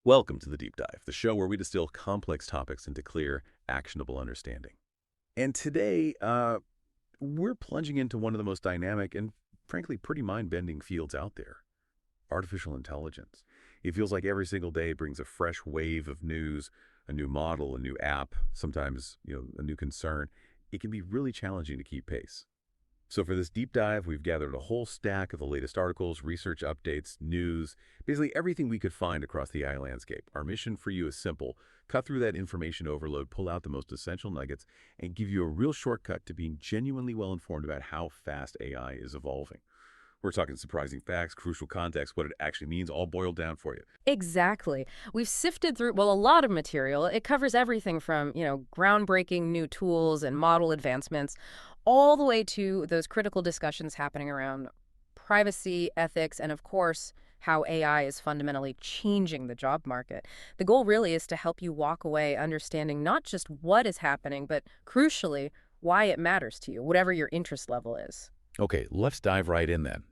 Welcome to the Deep Dive, the show where we distill complex topics into clear, actionable understanding. And today, we're plunging into one of the most dynamic and, frankly, pretty mind-bending fields out there, artificial intelligence. It feels like every single day brings a fresh wave of news, a new model, a new app, sometimes, a new concern. It can be really challenging to keep pace. So for this deep dive, we've gathered a whole stack of the latest articles, research updates, news, basically everything we could find across the AI landscape. Our mission for you is simple. Cut through that information overload, pull out the most essential nuggets, and give you a real shortcut to being genuinely well-informed about how fast AI is evolving. We're talking surprising facts, crucial context, what it actually means, all boiled down for you. Exactly. We've sifted through, well, a lot of material. It covers everything from, groundbreaking new tools and model advancements, all the way to those critical discussions happening around privacy, ethics, and of course, how AI is fundamentally changing the job market. The goal really is to help you walk away understanding not just what is happening, but crucially, why it matters to you, whatever your interest level is. Okay, let's dive right in then.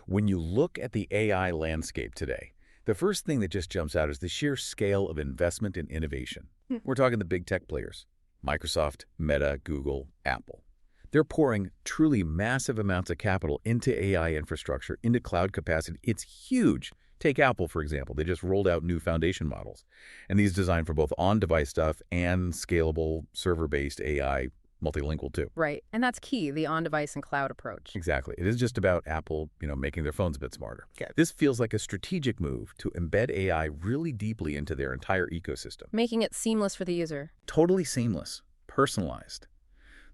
When you look at the AI landscape today, the first thing that just jumps out is the sheer scale of investment in innovation. We're talking the big tech players, Microsoft, Meta, Google, Apple. They're pouring truly massive amounts of capital into AI infrastructure, into cloud capacity. It's huge. Take Apple, for example. They just rolled out new foundation models, and these designed for both on-device stuff and scalable server-based AI, multilingual too. Right. And that's key, the on-device and cloud approach. Exactly. It is just about Apple, making their phones a bit smarter. Okay. This feels like a strategic move to embed AI really deeply into their entire ecosystem. Making it seamless for the user. Totally seamless, personalized.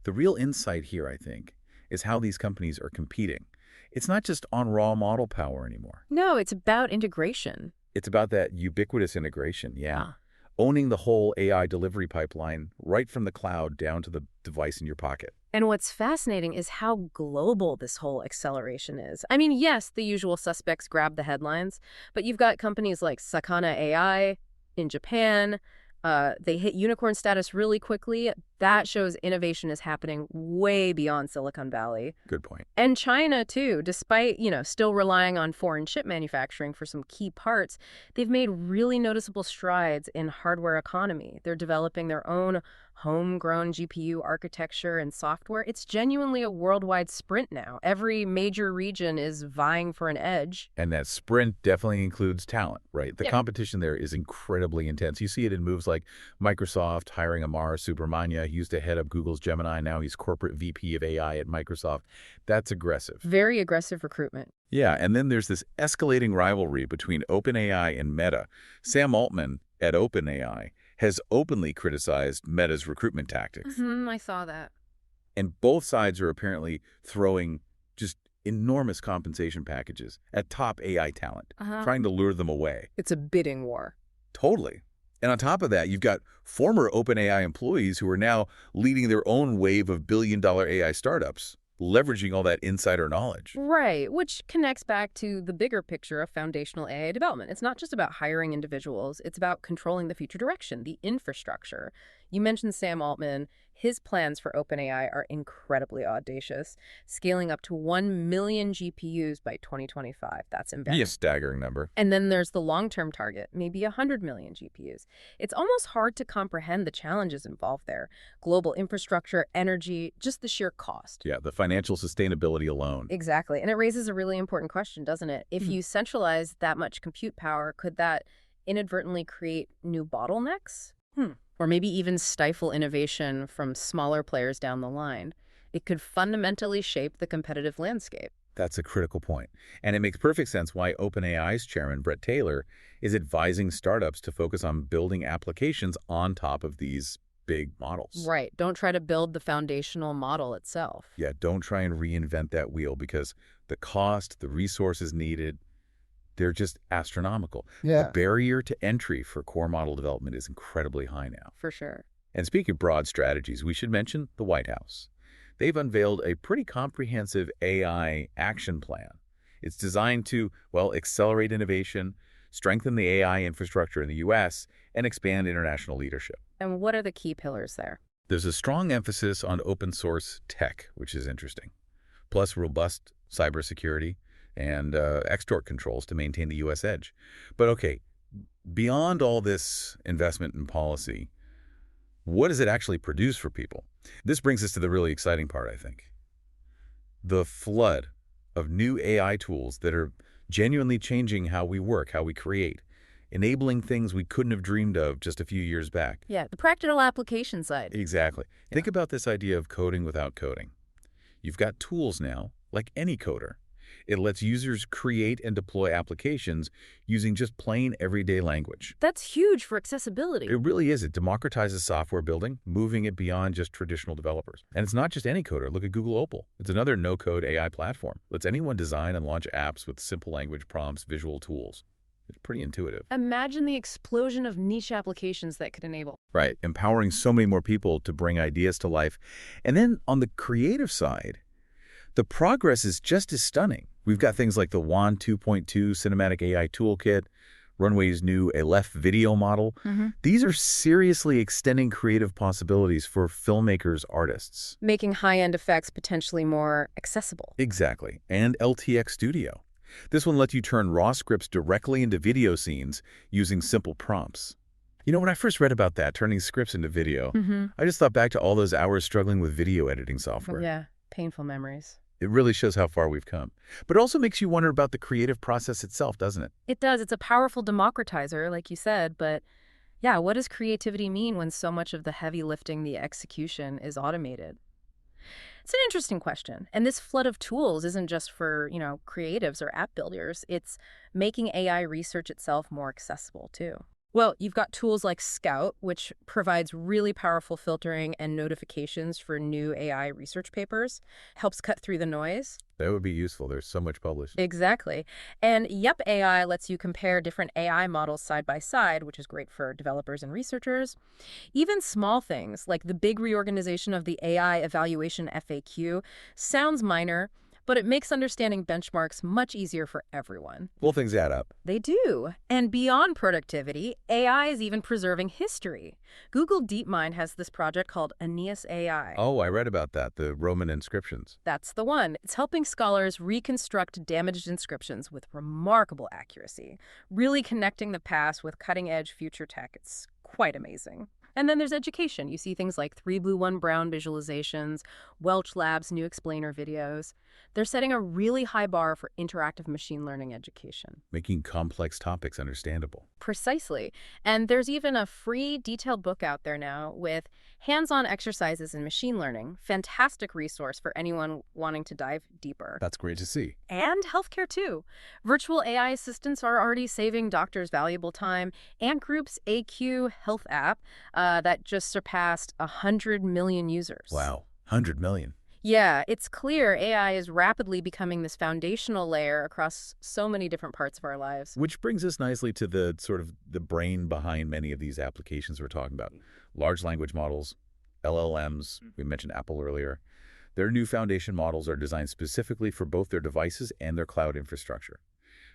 The real insight here, I think, is how these companies are competing. It's not just on raw model power anymore. No, it's about integration. It's about that ubiquitous integration, yeah. Owning the whole AI delivery pipeline right from the cloud down to the device in your pocket. And what's fascinating is how global this whole acceleration is. I mean, yes, the usual suspects grab the headlines, but you've got companies like SakanaAI in Japan. They hit unicorn status really quickly. That shows innovation is happening way beyond Silicon Valley. Good point. And China, too, despite, still relying on foreign chip manufacturing for some key parts, they've made really noticeable strides in hardware economy. They're developing their own homegrown GPU architecture and software. It's genuinely a worldwide sprint now. Every major region is vying for an edge. And that sprint definitely includes talent, right? The Yep. competition there is incredibly intense. You see it in moves like Microsoft hiring Amar Subramania. He used to head up Google's Gemini. Now he's corporate VP of AI at Microsoft. That's aggressive. Very aggressive recruitment. Yeah, and then there's this escalating rivalry between OpenAI and Meta. Sam Altman at OpenAI has openly criticized Meta's recruitment tactics. I saw that. And both sides are apparently throwing just enormous compensation packages at top AI talent, trying to lure them away. It's a bidding war. Totally. And on top of that, you've got former OpenAI employees who are now leading their own wave of billion-dollar AI startups, leveraging all that insider knowledge. Right, which connects back to the bigger picture of foundational AI development. It's not just about hiring individuals, it's about controlling the future direction, the infrastructure. You mentioned Sam Altman. His plans for OpenAI are incredibly audacious, scaling up to 1 million GPUs by 2025. That's ambitious. A staggering number. And then there's the long-term target, maybe 100 million GPUs. It's almost hard to comprehend the challenges involved there. Global infrastructure, energy, just the sheer cost. Yeah, the financial sustainability alone. Exactly. And it raises a really important question, doesn't it? If you centralize that much compute power, could that inadvertently create new bottlenecks? Or maybe even stifle innovation from smaller players down the line. It could fundamentally shape the competitive landscape. That's a critical point. And it makes perfect sense why OpenAI's chairman, Brett Taylor, is advising startups to focus on building applications on top of these big models. Right. Don't try to build the foundational model itself. Yeah, don't try and reinvent that wheel because the cost, the resources needed, they're just astronomical. Yeah. The barrier to entry for core model development is incredibly high now. For sure. And speaking of broad strategies, we should mention the White House. They've unveiled a pretty comprehensive AI action plan. It's designed to, accelerate innovation, strengthen the AI infrastructure in the U.S., and expand international leadership. And what are the key pillars there? There's a strong emphasis on open source tech, which is interesting, plus robust cybersecurity and export controls to maintain the U.S. edge. But okay, beyond all this investment in policy, what does it actually produce for people? This brings us to the really exciting part, I think. The flood of new AI tools that are genuinely changing how we work, how we create, enabling things we couldn't have dreamed of just a few years back. Yeah, the practical application side. Exactly. Yeah. Think about this idea of coding without coding. You've got tools now, like Anycoder. It lets users create and deploy applications using just plain everyday language. That's huge for accessibility. It really is. It democratizes software building, moving it beyond just traditional developers. And it's not just Anycoder. Look at Google Opal. It's another no-code AI platform. Lets anyone design and launch apps with simple language prompts, visual tools. It's pretty intuitive. Imagine the explosion of niche applications that could enable. Right. Empowering so many more people to bring ideas to life. And then on the creative side, the progress is just as stunning. We've got things like the WAN 2.2 Cinematic AI Toolkit, Runway's new Aleph video model. These are seriously extending creative possibilities for filmmakers, artists. Making high-end effects potentially more accessible. Exactly. And LTX Studio. This one lets you turn raw scripts directly into video scenes using simple prompts. You know, when I first read about that, turning scripts into video, I just thought back to all those hours struggling with video editing software. Yeah, painful memories. It really shows how far we've come. But it also makes you wonder about the creative process itself, doesn't it? It does. It's a powerful democratizer, like you said, but yeah, what does creativity mean when so much of the heavy lifting, the execution, is automated? It's an interesting question. And this flood of tools isn't just for, creatives or app builders. It's making AI research itself more accessible, too. Well, you've got tools like Scout, which provides really powerful filtering and notifications for new AI research papers, helps cut through the noise. That would be useful. There's so much published. Exactly. And Yupp AI lets you compare different AI models side by side, which is great for developers and researchers. Even small things like the big reorganization of the AI evaluation FAQ sounds minor, but it makes understanding benchmarks much easier for everyone. Well, things add up. They do. And beyond productivity, AI is even preserving history. Google DeepMind has this project called Aeneas AI. Oh, I read about that, the Roman inscriptions. That's the one. It's helping scholars reconstruct damaged inscriptions with remarkable accuracy, really connecting the past with cutting-edge future tech. It's quite amazing. And then there's education. You see things like 3 Blue 1 Brown visualizations, Welch Labs' new explainer videos. They're setting a really high bar for interactive machine learning education. Making complex topics understandable. Precisely. And there's even a free detailed book out there now with hands-on exercises in machine learning. Fantastic resource for anyone wanting to dive deeper. That's great to see. And healthcare, too. Virtual AI assistants are already saving doctors valuable time. Ant Group's AQ Health app that just surpassed 100 million users. Wow, 100 million. Yeah, it's clear AI is rapidly becoming this foundational layer across so many different parts of our lives. Which brings us nicely to the sort of the brain behind many of these applications we're talking about. Large language models, LLMs, we mentioned Apple earlier. Their new foundation models are designed specifically for both their devices and their cloud infrastructure.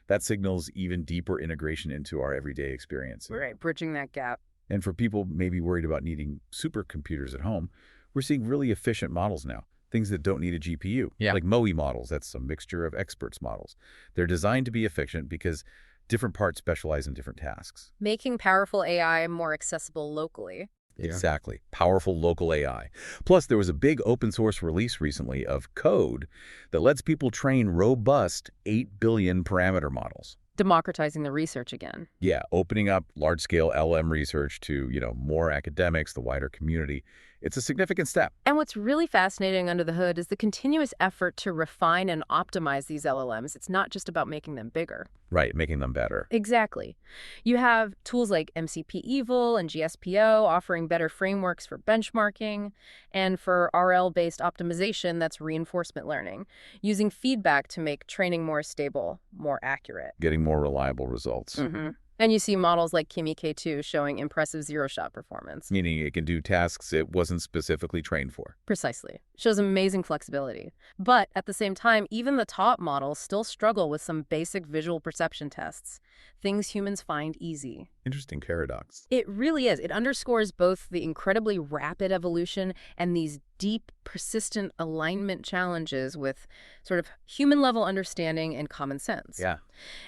That signals even deeper integration into our everyday experience. Right, bridging that gap. And for people maybe worried about needing supercomputers at home, we're seeing really efficient models now. Things that don't need a GPU, like MOE models. That's a mixture of experts models. They're designed to be efficient because different parts specialize in different tasks. Making powerful AI more accessible locally. Exactly. Powerful local AI. Plus, there was a big open source release recently of code that lets people train robust 8 billion parameter models. Democratizing the research again. Yeah, opening up large-scale LM research to, more academics, the wider community. It's a significant step. And what's really fascinating under the hood is the continuous effort to refine and optimize these LLMs. It's not just about making them bigger. Right, making them better. Exactly. You have tools like MCPEval and GSPO offering better frameworks for benchmarking, and for RL-based optimization, that's reinforcement learning, using feedback to make training more stable, more accurate. Getting more reliable results. And you see models like Kimi K2 showing impressive zero-shot performance. Meaning it can do tasks it wasn't specifically trained for. Precisely. Shows amazing flexibility. But at the same time, even the top models still struggle with some basic visual perception tests, things humans find easy. Interesting paradox. It really is. It underscores both the incredibly rapid evolution and these deep, persistent alignment challenges with sort of human-level understanding and common sense. Yeah.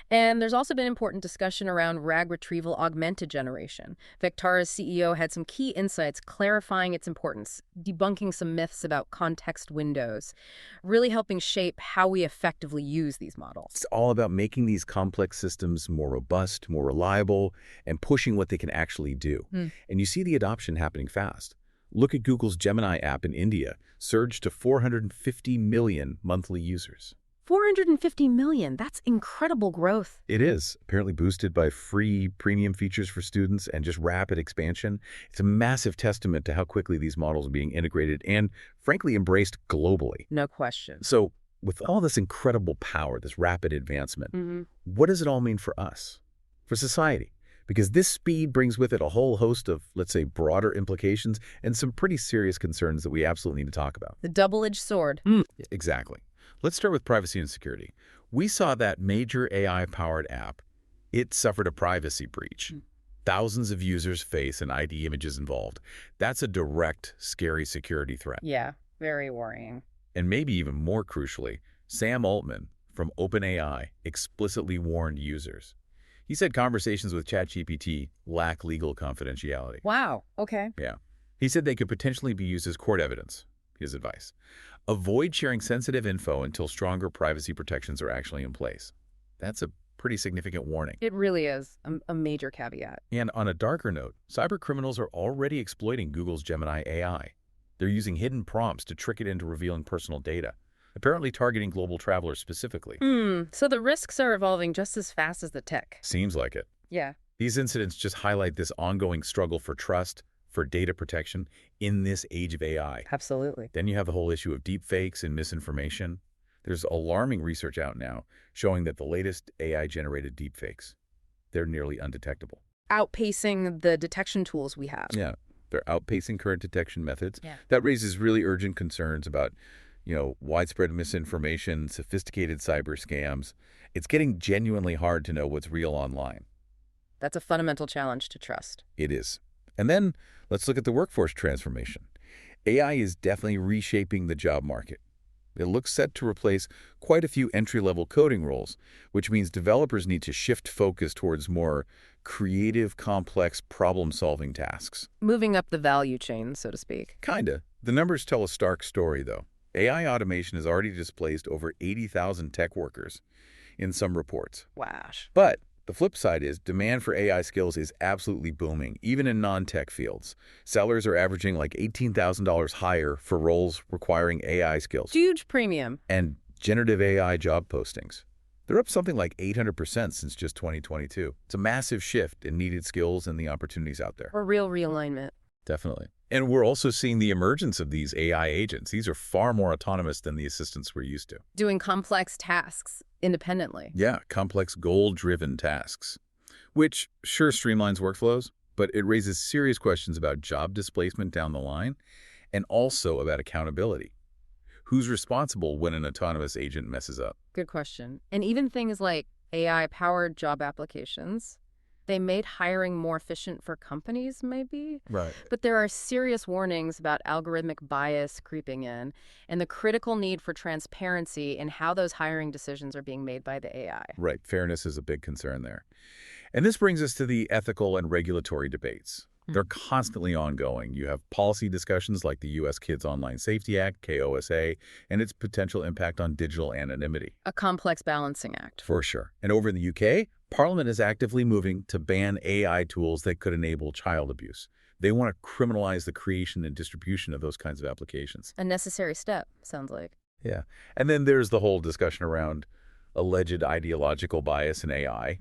And there's also been important discussion around RAG retrieval augmented generation. Vectara's CEO had some key insights clarifying its importance, debunking some myths about context windows, really helping shape how we effectively use these models. It's all about making these complex systems more robust, more reliable, and pushing what they can actually do. And you see the adoption happening fast. Look at Google's Gemini app in India, surged to 450 million monthly users. 450 million, that's incredible growth. It is, apparently boosted by free premium features for students and just rapid expansion. It's a massive testament to how quickly these models are being integrated and, frankly, embraced globally. No question. So, with all this incredible power, this rapid advancement, what does it all mean for us, for society? Because this speed brings with it a whole host of, let's say, broader implications and some pretty serious concerns that we absolutely need to talk about. The double-edged sword. Exactly. Let's start with privacy and security. We saw that major AI-powered app. It suffered a privacy breach. Thousands of users' face and ID images involved. That's a direct, scary security threat. Yeah, very worrying. And maybe even more crucially, Sam Altman from OpenAI explicitly warned users. He said conversations with ChatGPT lack legal confidentiality. Wow, okay. Yeah. He said they could potentially be used as court evidence, his advice. Avoid sharing sensitive info until stronger privacy protections are actually in place. That's a pretty significant warning. It really is a major caveat. And on a darker note, cybercriminals are already exploiting Google's Gemini AI. They're using hidden prompts to trick it into revealing personal data, apparently targeting global travelers specifically. So the risks are evolving just as fast as the tech. Seems like it. Yeah. These incidents just highlight this ongoing struggle for trust, for data protection in this age of AI. Absolutely. Then you have the whole issue of deepfakes and misinformation. There's alarming research out now showing that the latest AI-generated deepfakes, they're nearly undetectable. Outpacing the detection tools we have. Yeah, they're outpacing current detection methods. Yeah. That raises really urgent concerns about, widespread misinformation, sophisticated cyber scams. It's getting genuinely hard to know what's real online. That's a fundamental challenge to trust. It is. And then let's look at the workforce transformation. AI is definitely reshaping the job market. It looks set to replace quite a few entry-level coding roles, which means developers need to shift focus towards more creative, complex problem-solving tasks. Moving up the value chain, so to speak. Kinda. The numbers tell a stark story, though. AI automation has already displaced over 80,000 tech workers in some reports. Wow. But the flip side is demand for AI skills is absolutely booming, even in non-tech fields. Sellers are averaging like $18,000 higher for roles requiring AI skills. Huge premium. And generative AI job postings. They're up something like 800% since just 2022. It's a massive shift in needed skills and the opportunities out there. Or real realignment. Definitely. And we're also seeing the emergence of these AI agents. These are far more autonomous than the assistants we're used to. Doing complex tasks independently. Yeah, complex goal-driven tasks, which sure streamlines workflows, but it raises serious questions about job displacement down the line and also about accountability. Who's responsible when an autonomous agent messes up? Good question. And even things like AI-powered job applications, they made hiring more efficient for companies, maybe? Right. But there are serious warnings about algorithmic bias creeping in and the critical need for transparency in how those hiring decisions are being made by the AI. Right. Fairness is a big concern there. And this brings us to the ethical and regulatory debates. They're constantly ongoing. You have policy discussions like the U.S. Kids Online Safety Act, KOSA, and its potential impact on digital anonymity. A complex balancing act. For sure. And over in the UK, Parliament is actively moving to ban AI tools that could enable child abuse. They want to criminalize the creation and distribution of those kinds of applications. A necessary step, sounds like. Yeah. And then there's the whole discussion around alleged ideological bias in AI.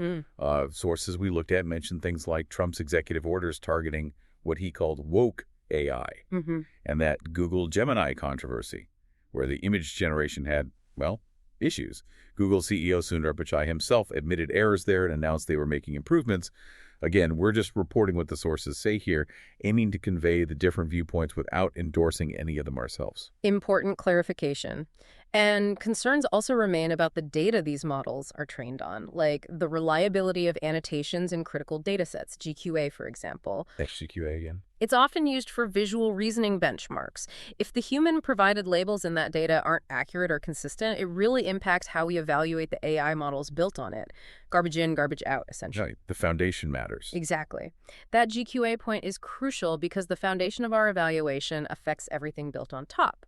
Sources we looked at mentioned things like Trump's executive orders targeting what he called woke AI, and that Google Gemini controversy, where the image generation had, well, issues. Google CEO Sundar Pichai himself admitted errors there and announced they were making improvements. Again, we're just reporting what the sources say here, aiming to convey the different viewpoints without endorsing any of them ourselves. Important clarification. And concerns also remain about the data these models are trained on, like the reliability of annotations in critical datasets, GQA, for example. XGQA again. It's often used for visual reasoning benchmarks. If the human-provided labels in that data aren't accurate or consistent, it really impacts how we evaluate the AI models built on it. Garbage in, garbage out, essentially. Right. The foundation matters. Exactly. That GQA point is crucial because the foundation of our evaluation affects everything built on top.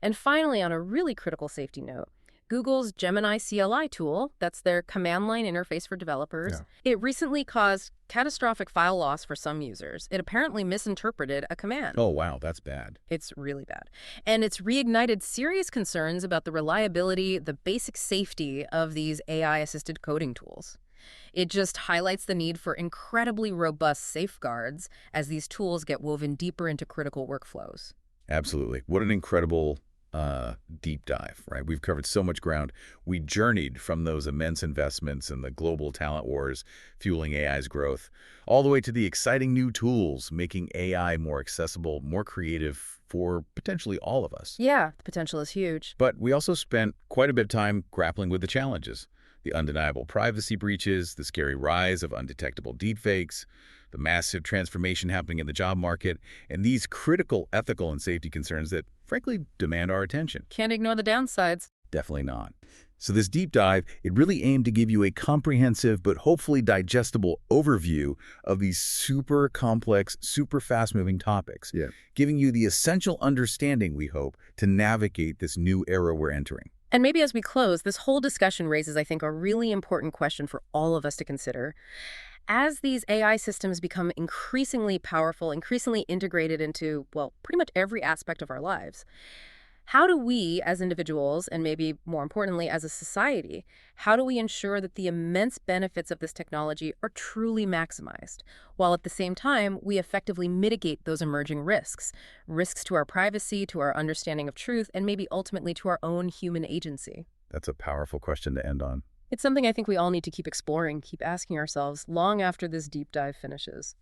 And finally, on a really critical safety note, Google's Gemini CLI tool, that's their command line interface for developers, it recently caused catastrophic file loss for some users. It apparently misinterpreted a command. Oh, wow, that's bad. It's really bad. And it's reignited serious concerns about the reliability, the basic safety of these AI-assisted coding tools. It just highlights the need for incredibly robust safeguards as these tools get woven deeper into critical workflows. Absolutely. What an incredible deep dive, right? We've covered so much ground. We journeyed from those immense investments and the global talent wars fueling AI's growth, all the way to the exciting new tools making AI more accessible, more creative for potentially all of us. Yeah, the potential is huge. But we also spent quite a bit of time grappling with the challenges, the undeniable privacy breaches, the scary rise of undetectable deepfakes, the massive transformation happening in the job market, and these critical ethical and safety concerns that, frankly, demand our attention. Can't ignore the downsides. Definitely not. So this deep dive, it really aimed to give you a comprehensive but hopefully digestible overview of these super complex, super fast-moving topics, giving you the essential understanding, we hope, to navigate this new era we're entering. And maybe as we close, this whole discussion raises, I think, a really important question for all of us to consider. As these AI systems become increasingly powerful, increasingly integrated into, well, pretty much every aspect of our lives, how do we as individuals, and maybe more importantly as a society, how do we ensure that the immense benefits of this technology are truly maximized, while at the same time we effectively mitigate those emerging risks to our privacy, to our understanding of truth, and maybe ultimately to our own human agency? That's a powerful question to end on. It's something I think we all need to keep exploring, keep asking ourselves long after this deep dive finishes.